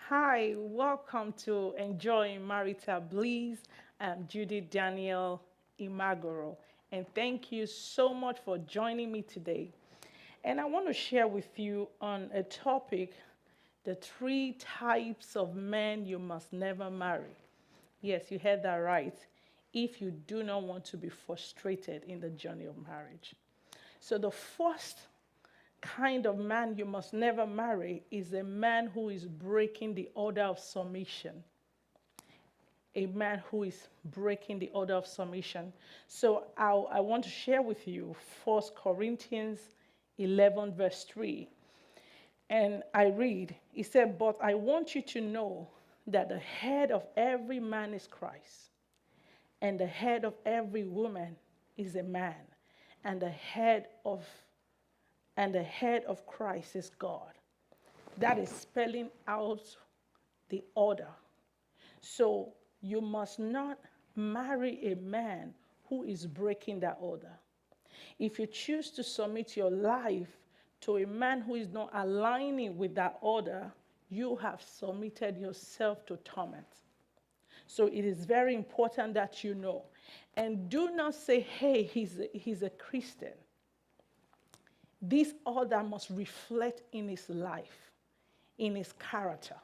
Hi, welcome to Enjoying Marital Bliss. I'm Judy Daniel Imagoro, and thank you so much for joining me today. And I want to share with you on a topic, the three types of men you must never marry. Yes, you heard that right. If you do not want to be frustrated in the journey of marriage. So the first kind of man you must never marry is a man who is breaking the order of submission. A man who is breaking the order of submission. So I want to share with you 1 Corinthians 11, verse 3. And I read, he said, "But I want you to know that the head of every man is Christ, and the head of every woman is a man, and the head of Christ is God." That is spelling out the order. So you must not marry a man who is breaking that order. If you choose to submit your life to a man who is not aligning with that order, you have submitted yourself to torment. So it is very important that you know. And do not say, hey, he's a Christian. This order must reflect in his life, in his character.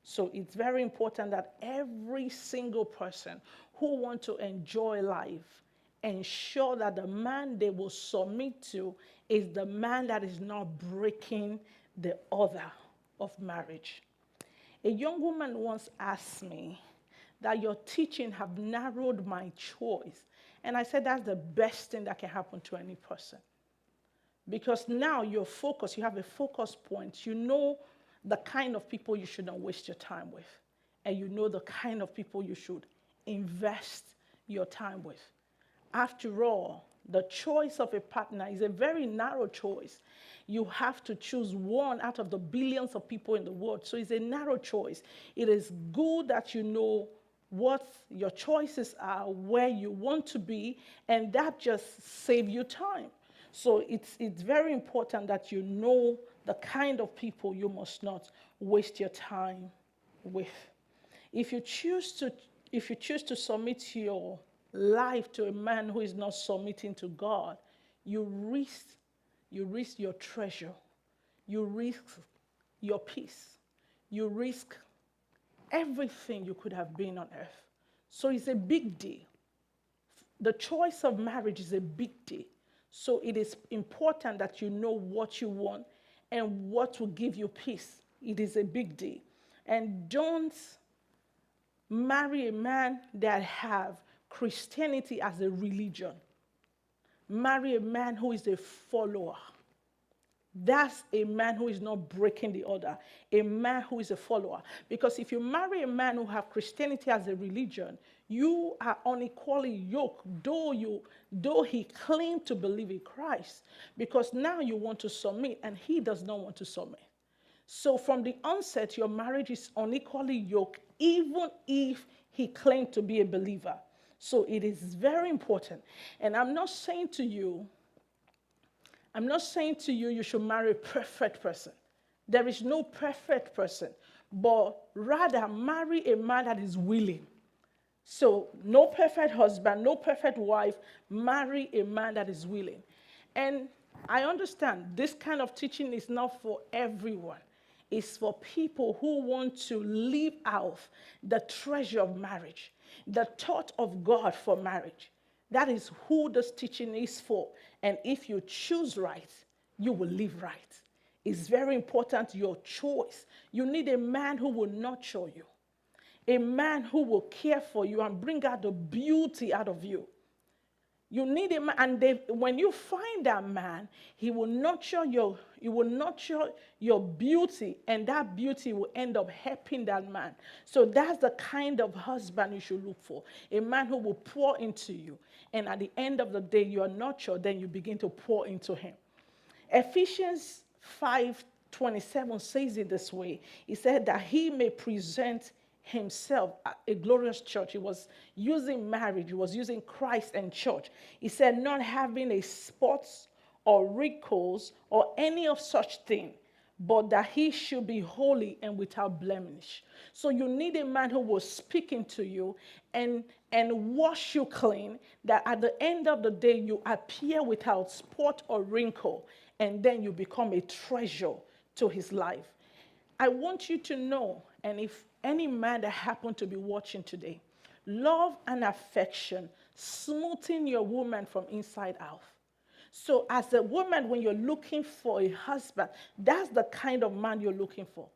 So it's very important that every single person who wants to enjoy life ensure that the man they will submit to is the man that is not breaking the order of marriage. A young woman once asked me that your teaching have narrowed my choice. And I said that's the best thing that can happen to any person. Because now you're focused, you have a focus point. You know the kind of people you should not waste your time with. And you know the kind of people you should invest your time with. After all, the choice of a partner is a very narrow choice. You have to choose one out of the billions of people in the world. So it's a narrow choice. It is good that you know what your choices are, where you want to be, and that just saves you time. So it's very important that you know the kind of people you must not waste your time with. If you choose to, if you choose to submit your life to a man who is not submitting to God, you risk, you risk your treasure, you risk your peace, you risk everything you could have been on earth. So it's a big deal. The choice of marriage is a big deal. So it is important that you know what you want and what will give you peace. It is a big deal. And don't marry a man that have Christianity as a religion. Marry a man who is a follower. That's a man who is not breaking the order, a man who is a follower. Because if you marry a man who have Christianity as a religion, you are unequally yoked, though he claimed to believe in Christ. Because now you want to submit, and he does not want to submit. So from the onset, your marriage is unequally yoked, even if he claimed to be a believer. So it is very important. And I'm not saying to you you should marry a perfect person. There is no perfect person, but rather marry a man that is willing. So no perfect husband, no perfect wife, marry a man that is willing. And I understand this kind of teaching is not for everyone. It's for people who want to live out the treasure of marriage, the thought of God for marriage. That is who this teaching is for. And if you choose right, you will live right. It's very important, your choice. You need a man who will nurture you, a man who will care for you and bring out the beauty out of you. You need a man, and when you find that man, he will nurture your beauty, and that beauty will end up helping that man. So that's the kind of husband you should look for. A man who will pour into you. And at the end of the day, you are nurtured, then you begin to pour into him. Ephesians 5:27 says it this way. He said that he may present himself a glorious church. He was using marriage, he was using Christ and church. He said, not having a spots or wrinkles or any of such thing, but that he should be holy and without blemish. So you need a man who will speak into you and wash you clean, that at the end of the day you appear without spot or wrinkle, and then you become a treasure to his life. I want you to know, and if any man that happened to be watching today, love and affection, smoothing your woman from inside out. So as a woman, when you're looking for a husband, that's the kind of man you're looking for.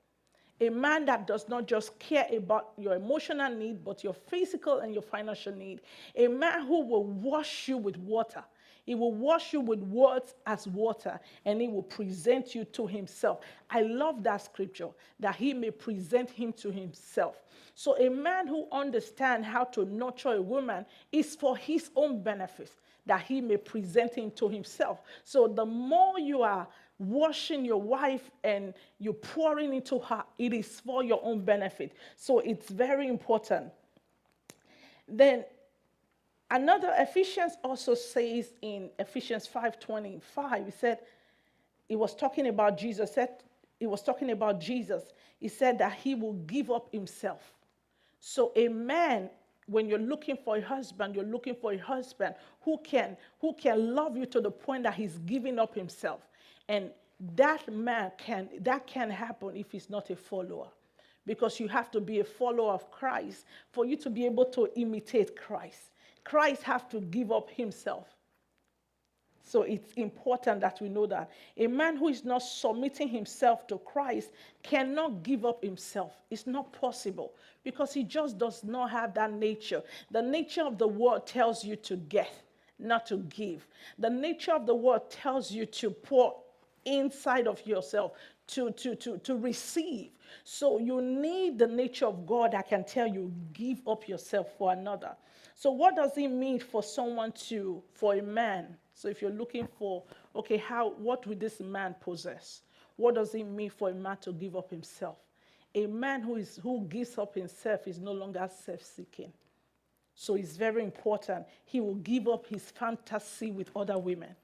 A man that does not just care about your emotional need, but your physical and your financial need. A man who will wash you with water. He will wash you with words as water, and he will present you to himself. I love that scripture, that he may present him to himself. So a man who understands how to nurture a woman is for his own benefit, that he may present him to himself. So the more you are washing your wife and you're pouring into her, it is for your own benefit. So it's very important. Then another, Ephesians also says in Ephesians 5:25, it was talking about Jesus. He said that he will give up himself. So a man, when you're looking for a husband, you're looking for a husband who can love you to the point that he's giving up himself. And that man can happen if he's not a follower. Because you have to be a follower of Christ for you to be able to imitate Christ. Christ has to give up himself. So it's important that we know that. A man who is not submitting himself to Christ cannot give up himself. It's not possible because he just does not have that nature. The nature of the world tells you to get, not to give. The nature of the world tells you to pour inside of yourself, to receive. So you need the nature of God that can tell you, give up yourself for another. So what does it mean for a man? So if you're looking for, okay, what will this man possess? What does it mean for a man to give up himself? A man who gives up himself is no longer self-seeking. So it's very important. He will give up his fantasy with other women.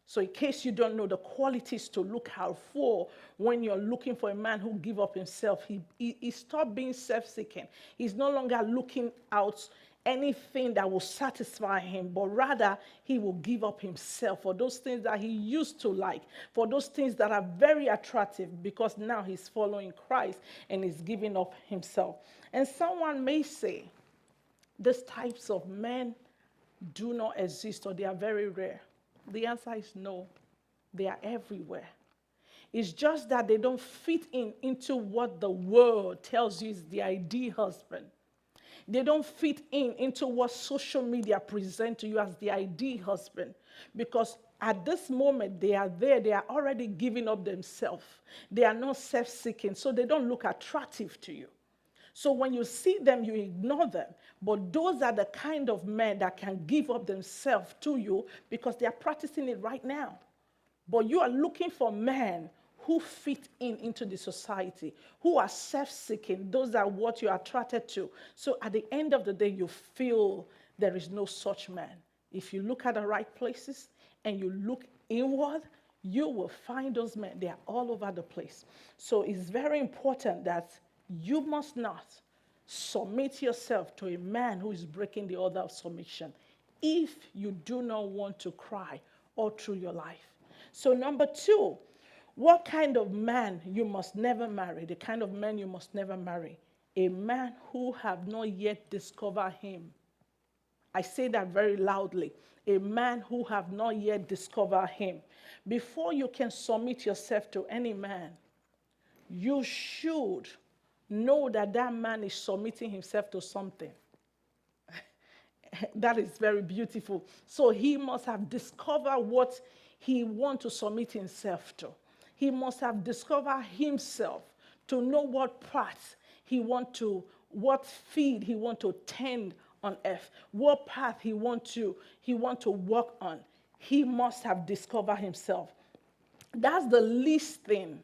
So in case you don't know the qualities to look out for when you're looking for a man who gives up himself, he stopped being self-seeking. He's no longer looking out anything that will satisfy him, but rather he will give up himself for those things that he used to like, for those things that are very attractive, because now he's following Christ and he's giving up himself. And someone may say, these types of men do not exist, or they are very rare. The answer is no. They are everywhere. It's just that they don't fit into what the world tells you is the ideal husband. They don't fit into what social media present to you as the ideal husband. Because at this moment, they are already giving up themselves. They are not self-seeking, so they don't look attractive to you. So when you see them, you ignore them. But those are the kind of men that can give up themselves to you because they are practicing it right now. But you are looking for men who fit into the society, who are self-seeking. Those are what you are attracted to. So at the end of the day, you feel there is no such man. If you look at the right places and you look inward, you will find those men. They are all over the place. So it's very important that you must not submit yourself to a man who is breaking the order of submission if you do not want to cry all through your life. So number 2, what kind of man you must never marry? The kind of man you must never marry. A man who have not yet discovered him. I say that very loudly. A man who have not yet discovered him. Before you can submit yourself to any man, you should know that that man is submitting himself to something. That is very beautiful. So he must have discovered what he wants to submit himself to. He must have discovered himself to know what parts he wants to, what feed he wants to tend on earth, what path he wants to walk on. He must have discovered himself. That's the least thing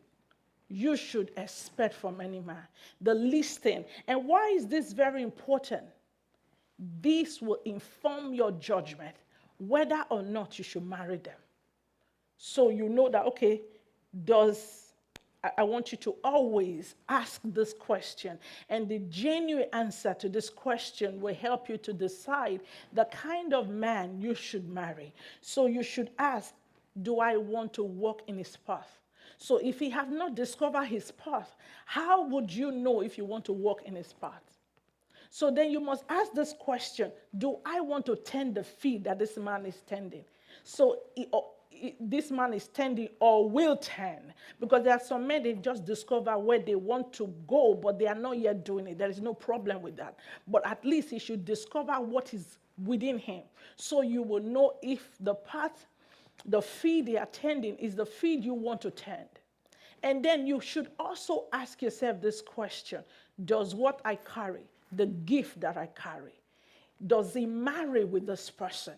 you should expect from any man. The least thing. And why is this very important? This will inform your judgment whether or not you should marry them. So you know that, okay, does I want you to always ask this question. And the genuine answer to this question will help you to decide the kind of man you should marry. So you should ask, do I want to walk in his path? So if he have not discovered his path, how would you know if you want to walk in his path? So then you must ask this question, do I want to tend the feet that this man is tending? So this man is tending or will tend. Because there are some men, they've just discovered where they want to go, but they are not yet doing it. There is no problem with that. But at least he should discover what is within him. So you will know if the path, the feed they are tending is the feed you want to tend. And then you should also ask yourself this question, does what I carry, the gift that I carry, does it marry with this person?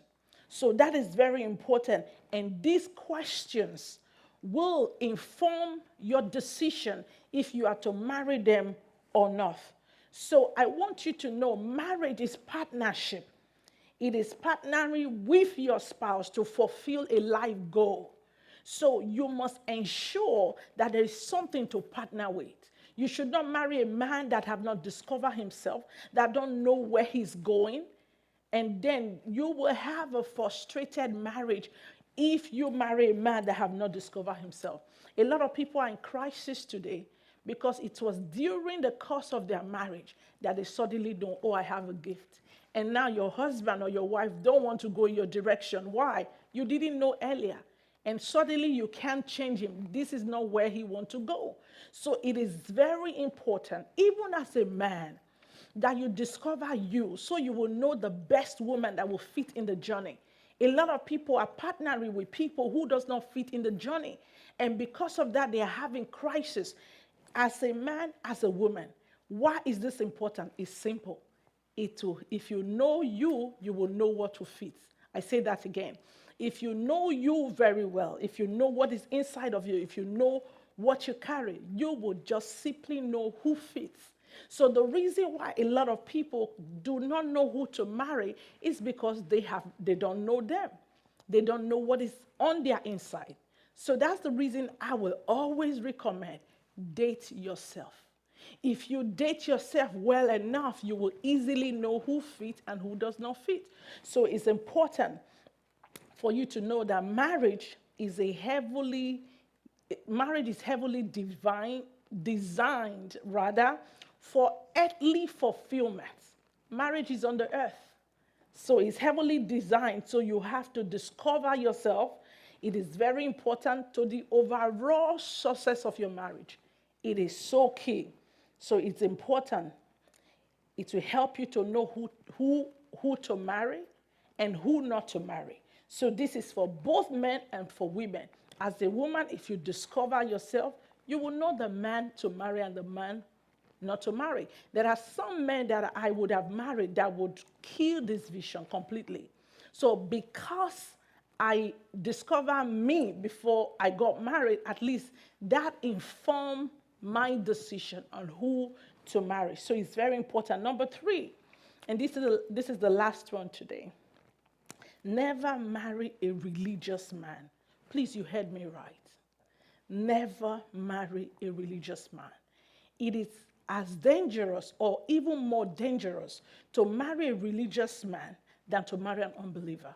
So that is very important. And these questions will inform your decision if you are to marry them or not. So I want you to know marriage is partnership. It is partnering with your spouse to fulfill a life goal. So you must ensure that there is something to partner with. You should not marry a man that have not discovered himself, that don't know where he's going. And then you will have a frustrated marriage if you marry a man that have not discovered himself. A lot of people are in crisis today because it was during the course of their marriage that they suddenly know, oh, I have a gift. And now your husband or your wife don't want to go in your direction. Why? You didn't know earlier. And suddenly you can't change him. This is not where he wants to go. So it is very important, even as a man, that you discover you so you will know the best woman that will fit in the journey. A lot of people are partnering with people who does not fit in the journey. And because of that, they are having crisis. As a man, as a woman, why is this important? It's simple. If you know you, you will know what to fit. I say that again. If you know you very well, if you know what is inside of you, if you know what you carry, you will just simply know who fits. So the reason why a lot of people do not know who to marry is because they don't know them. They don't know what is on their inside. So that's the reason I will always recommend date yourself. If you date yourself well enough, you will easily know who fits and who does not fit. So it's important for you to know that marriage is heavily designed for earthly fulfillment. Marriage is on the earth. So it's heavily designed, so you have to discover yourself. It is very important to the overall success of your marriage. It is so key. So it's important. It will help you to know who to marry and who not to marry. So this is for both men and for women. As a woman, if you discover yourself, you will know the man to marry and the man not to marry. There are some men that I would have married that would kill this vision completely. So because I discovered me before I got married, at least that informed my decision on who to marry. So it's very important. Number 3, and this is the last one today. Never marry a religious man. Please, you heard me right. Never marry a religious man. It is as dangerous or even more dangerous to marry a religious man than to marry an unbeliever.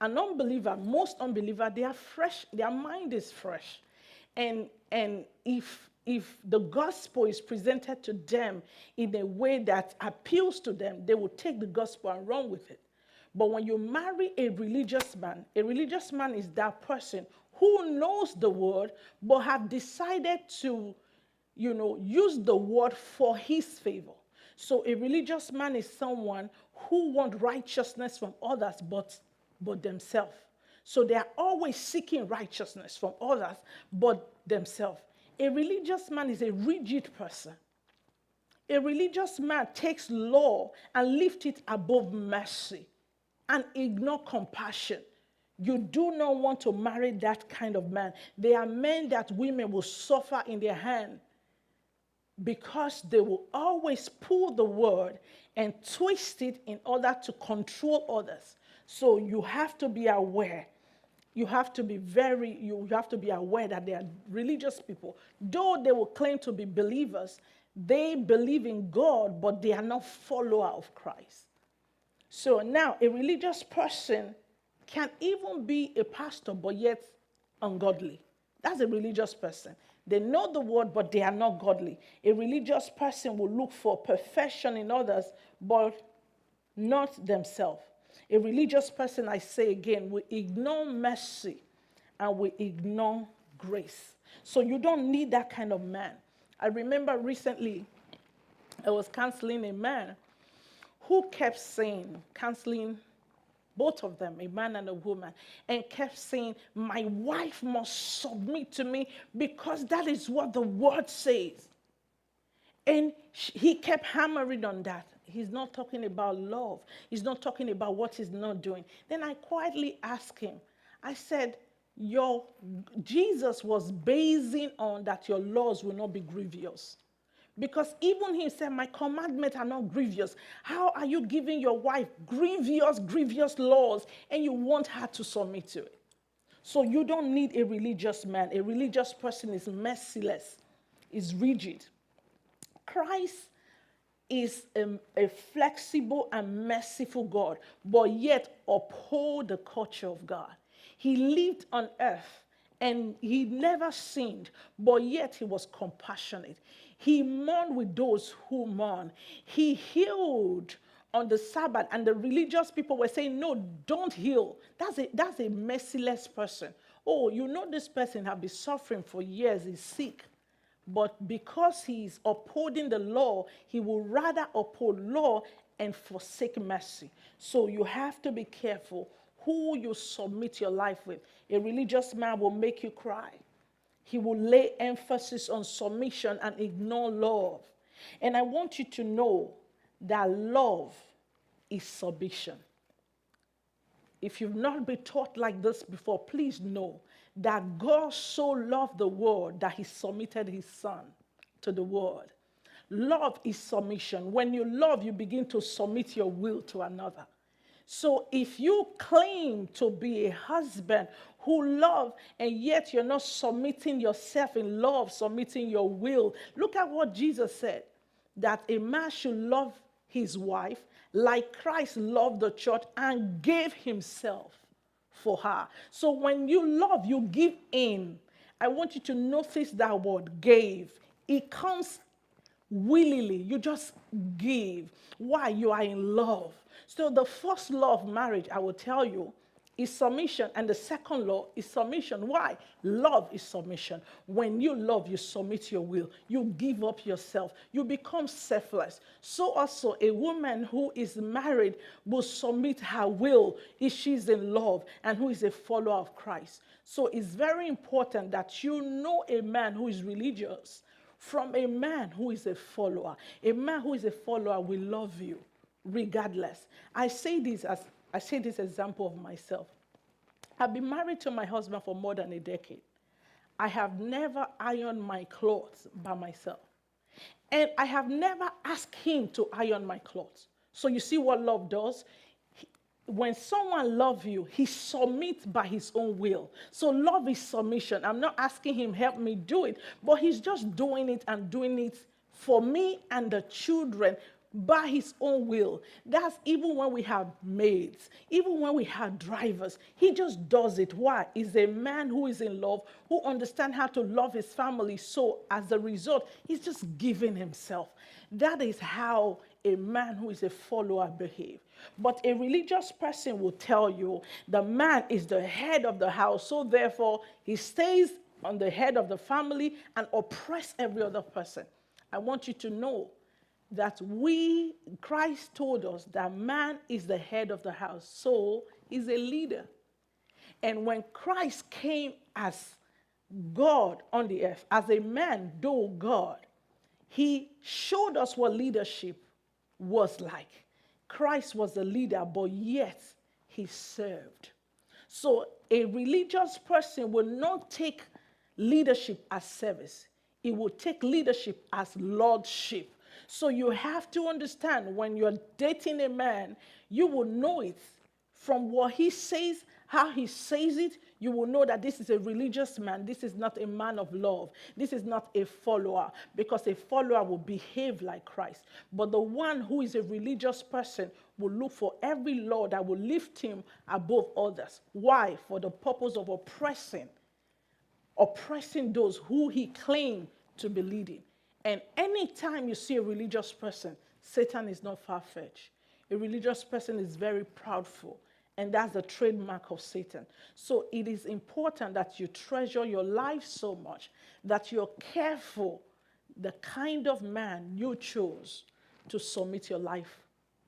An unbeliever, most unbelievers, they are fresh, their mind is fresh. And if the gospel is presented to them in a way that appeals to them, they will take the gospel and run with it. But when you marry a religious man is that person who knows the word but have decided to, use the word for his favor. So a religious man is someone who wants righteousness from others but themselves. So they are always seeking righteousness from others but themselves. A religious man is a rigid person. A religious man takes law and lifts it above mercy and ignore compassion. You do not want to marry that kind of man. They are men that women will suffer in their hand because they will always pull the word and twist it in order to control others. So you have to be aware. you have to be you have to be aware that they are religious people. Though they will claim to be believers, they believe in God, but they are not follower of Christ. So now a religious person can even be a pastor, but yet ungodly. That's a religious person. They know the word, but they are not godly. A religious person will look for perfection in others, but not themselves. A religious person, I say again, will ignore mercy and will ignore grace. So you don't need that kind of man. I remember recently I was counseling a man who kept saying, counseling both of them, a man and a woman, and kept saying, my wife must submit to me because that is what the word says. And he kept hammering on that. He's not talking about love. He's not talking about what he's not doing. Then I quietly asked him, I said, Jesus was basing on that your laws will not be grievous. Because even he said, my commandments are not grievous. How are you giving your wife grievous laws, and you want her to submit to it? So you don't need a religious man. A religious person is merciless, is rigid. Christ is a flexible and merciful God, but yet uphold the culture of God. He lived on earth and he never sinned, but yet he was compassionate. He mourned with those who mourn. He healed on the Sabbath, and the religious people were saying, no, don't heal. That's a merciless person. Oh, you know this person has been suffering for years, he's sick. But because he's upholding the law, he will rather uphold law and forsake mercy. So you have to be careful who you submit your life with. A religious man will make you cry. He will lay emphasis on submission and ignore love. And I want you to know that love is submission. If you've not been taught like this before, please know that God so loved the world that he submitted his son to the world. Love is submission. When you love, you begin to submit your will to another. So if you claim to be a husband who loves, and yet you're not submitting yourself in love, submitting your will, look at what Jesus said, that a man should love his wife like Christ loved the church and gave himself for her. So when you love, you give in. I want you to notice that word, gave. It comes willingly. You just give. Why? You are in love. So the first law of marriage, I will tell you, is submission, and the second law is submission. Why? Love is submission. When you love, you submit your will. You give up yourself. You become selfless. So also a woman who is married will submit her will if she's in love and who is a follower of Christ. So it's very important that you know a man who is religious from a man who is a follower. A man who is a follower will love you regardless. I say this example of myself. I've been married to my husband for more than a decade. I have never ironed my clothes by myself. And I have never asked him to iron my clothes. So you see what love does? When someone loves you, he submits by his own will. So love is submission. I'm not asking him, help me do it, but he's just doing it and doing it for me and the children by his own will. That's even when we have maids, even when we have drivers. He just does it. Why? He's a man who is in love, who understands how to love his family. So as a result, he's just giving himself. That is how a man who is a follower behaves. But a religious person will tell you the man is the head of the house, so therefore he stays on the head of the family and oppress every other person. I want you to know that Christ told us that man is the head of the house, so he's a leader. And when Christ came as God on the earth, as a man, though God, he showed us what leadership was like. Christ was the leader, but yet he served. So a religious person will not take leadership as service. It will take leadership as lordship. So you have to understand, when you're dating a man, you will know it from what he says, how he says it. you will know that this is a religious man. This is not a man of love. This is not a follower, because a follower will behave like Christ. But the one who is a religious person will look for every law that will lift him above others. Why? For the purpose of oppressing those who he claimed to be leading. And anytime you see a religious person, Satan is not far-fetched. A religious person is very proudful, and that's the trademark of Satan. So it is important that you treasure your life so much that you're careful the kind of man you choose to submit your life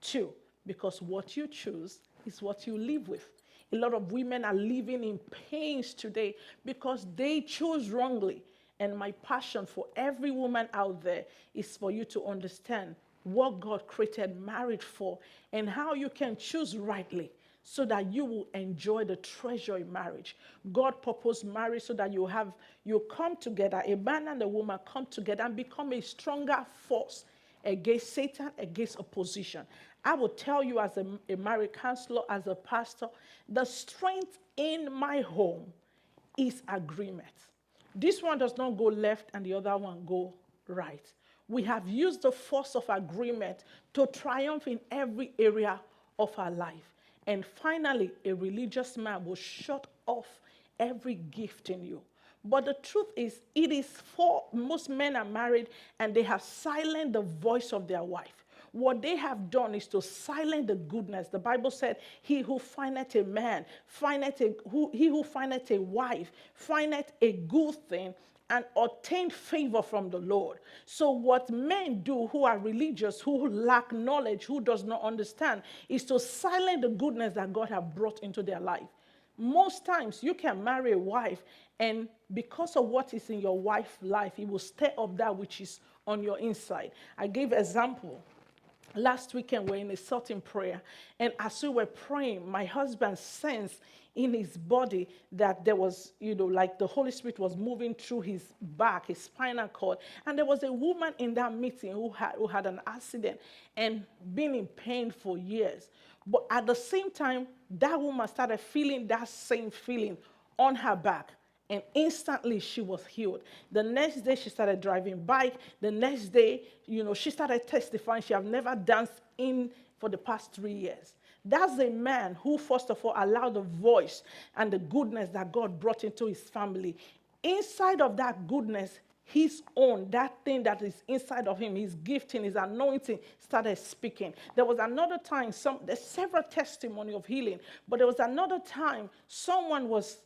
to, because what you choose is what you live with. A lot of women are living in pains today because they chose wrongly. And my passion for every woman out there is for you to understand what God created marriage for and how you can choose rightly so that you will enjoy the treasure in marriage. God proposed marriage so that you come together, a man and a woman come together and become a stronger force against Satan, against opposition. I will tell you as a marriage counselor, as a pastor, the strength in my home is agreement. This one does not go left and the other one go right. We have used the force of agreement to triumph in every area of our life. And finally, a religious man will shut off every gift in you. But the truth is, it is for most men are married and they have silenced the voice of their wife. What they have done is to silence the goodness. The Bible said, he who findeth a man, he who findeth a wife, findeth a good thing, and obtain favor from the Lord. So what men do who are religious, who lack knowledge, who does not understand, is to silence the goodness that God has brought into their life. Most times you can marry a wife, and because of what is in your wife's life, it will stir up that which is on your inside. I gave an example. Last weekend, we were in a certain prayer, and as we were praying, my husband sensed in his body that there was, like the Holy Spirit was moving through his back, his spinal cord, and there was a woman in that meeting who had an accident and been in pain for years. But at the same time, that woman started feeling that same feeling on her back. And instantly she was healed. The next day she started driving bike. The next day, she started testifying. She had never danced for the past 3 years. That's a man who, first of all, allowed the voice and the goodness that God brought into his family. Inside of that goodness, his own, that thing that is inside of him, his gifting, his anointing, started speaking. There was another time, there's several testimonies of healing, but there was another time someone was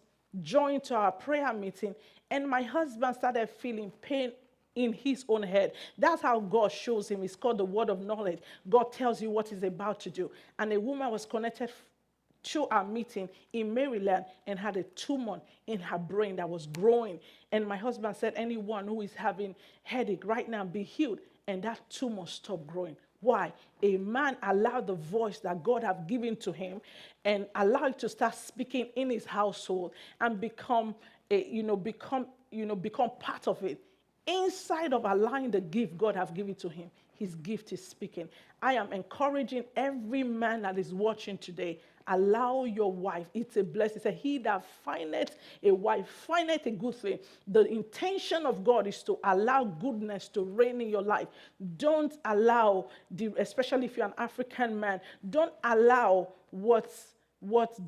joined to our prayer meeting, and my husband started feeling pain in his own head. That's how God shows him. It's called the word of knowledge. God tells you what he's about to do. And a woman was connected to our meeting in Maryland and had a tumor in her brain that was growing. And my husband said, anyone who is having headache right now, be healed. And that tumor stopped growing. Why? A man allowed the voice that God had given to him and allowed it to start speaking in his household and become part of it. Inside of allowing the gift God has given to him, his gift is speaking. I am encouraging every man that is watching today, allow your wife. It's a blessing. It says, he that findeth a wife, findeth a good thing. The intention of God is to allow goodness to reign in your life. Don't allow, especially if you're an African man, don't allow what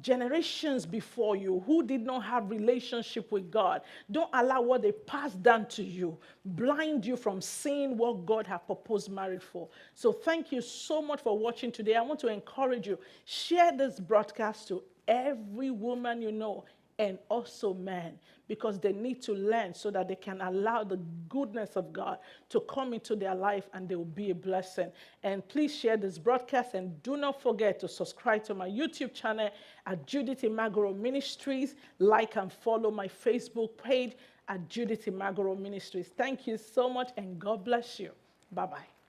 generations before you who did not have relationship with God, don't allow what they passed down to you blind you from seeing what God has proposed marriage for. So thank you so much for watching today. I want to encourage you, share this broadcast to every woman you know and also men, because they need to learn so that they can allow the goodness of God to come into their life and they will be a blessing. And please share this broadcast, and do not forget to subscribe to my YouTube channel at Judith Imagoro Ministries. Like and follow my Facebook page at Judith Imagoro Ministries. Thank you so much, and God bless you. Bye-bye.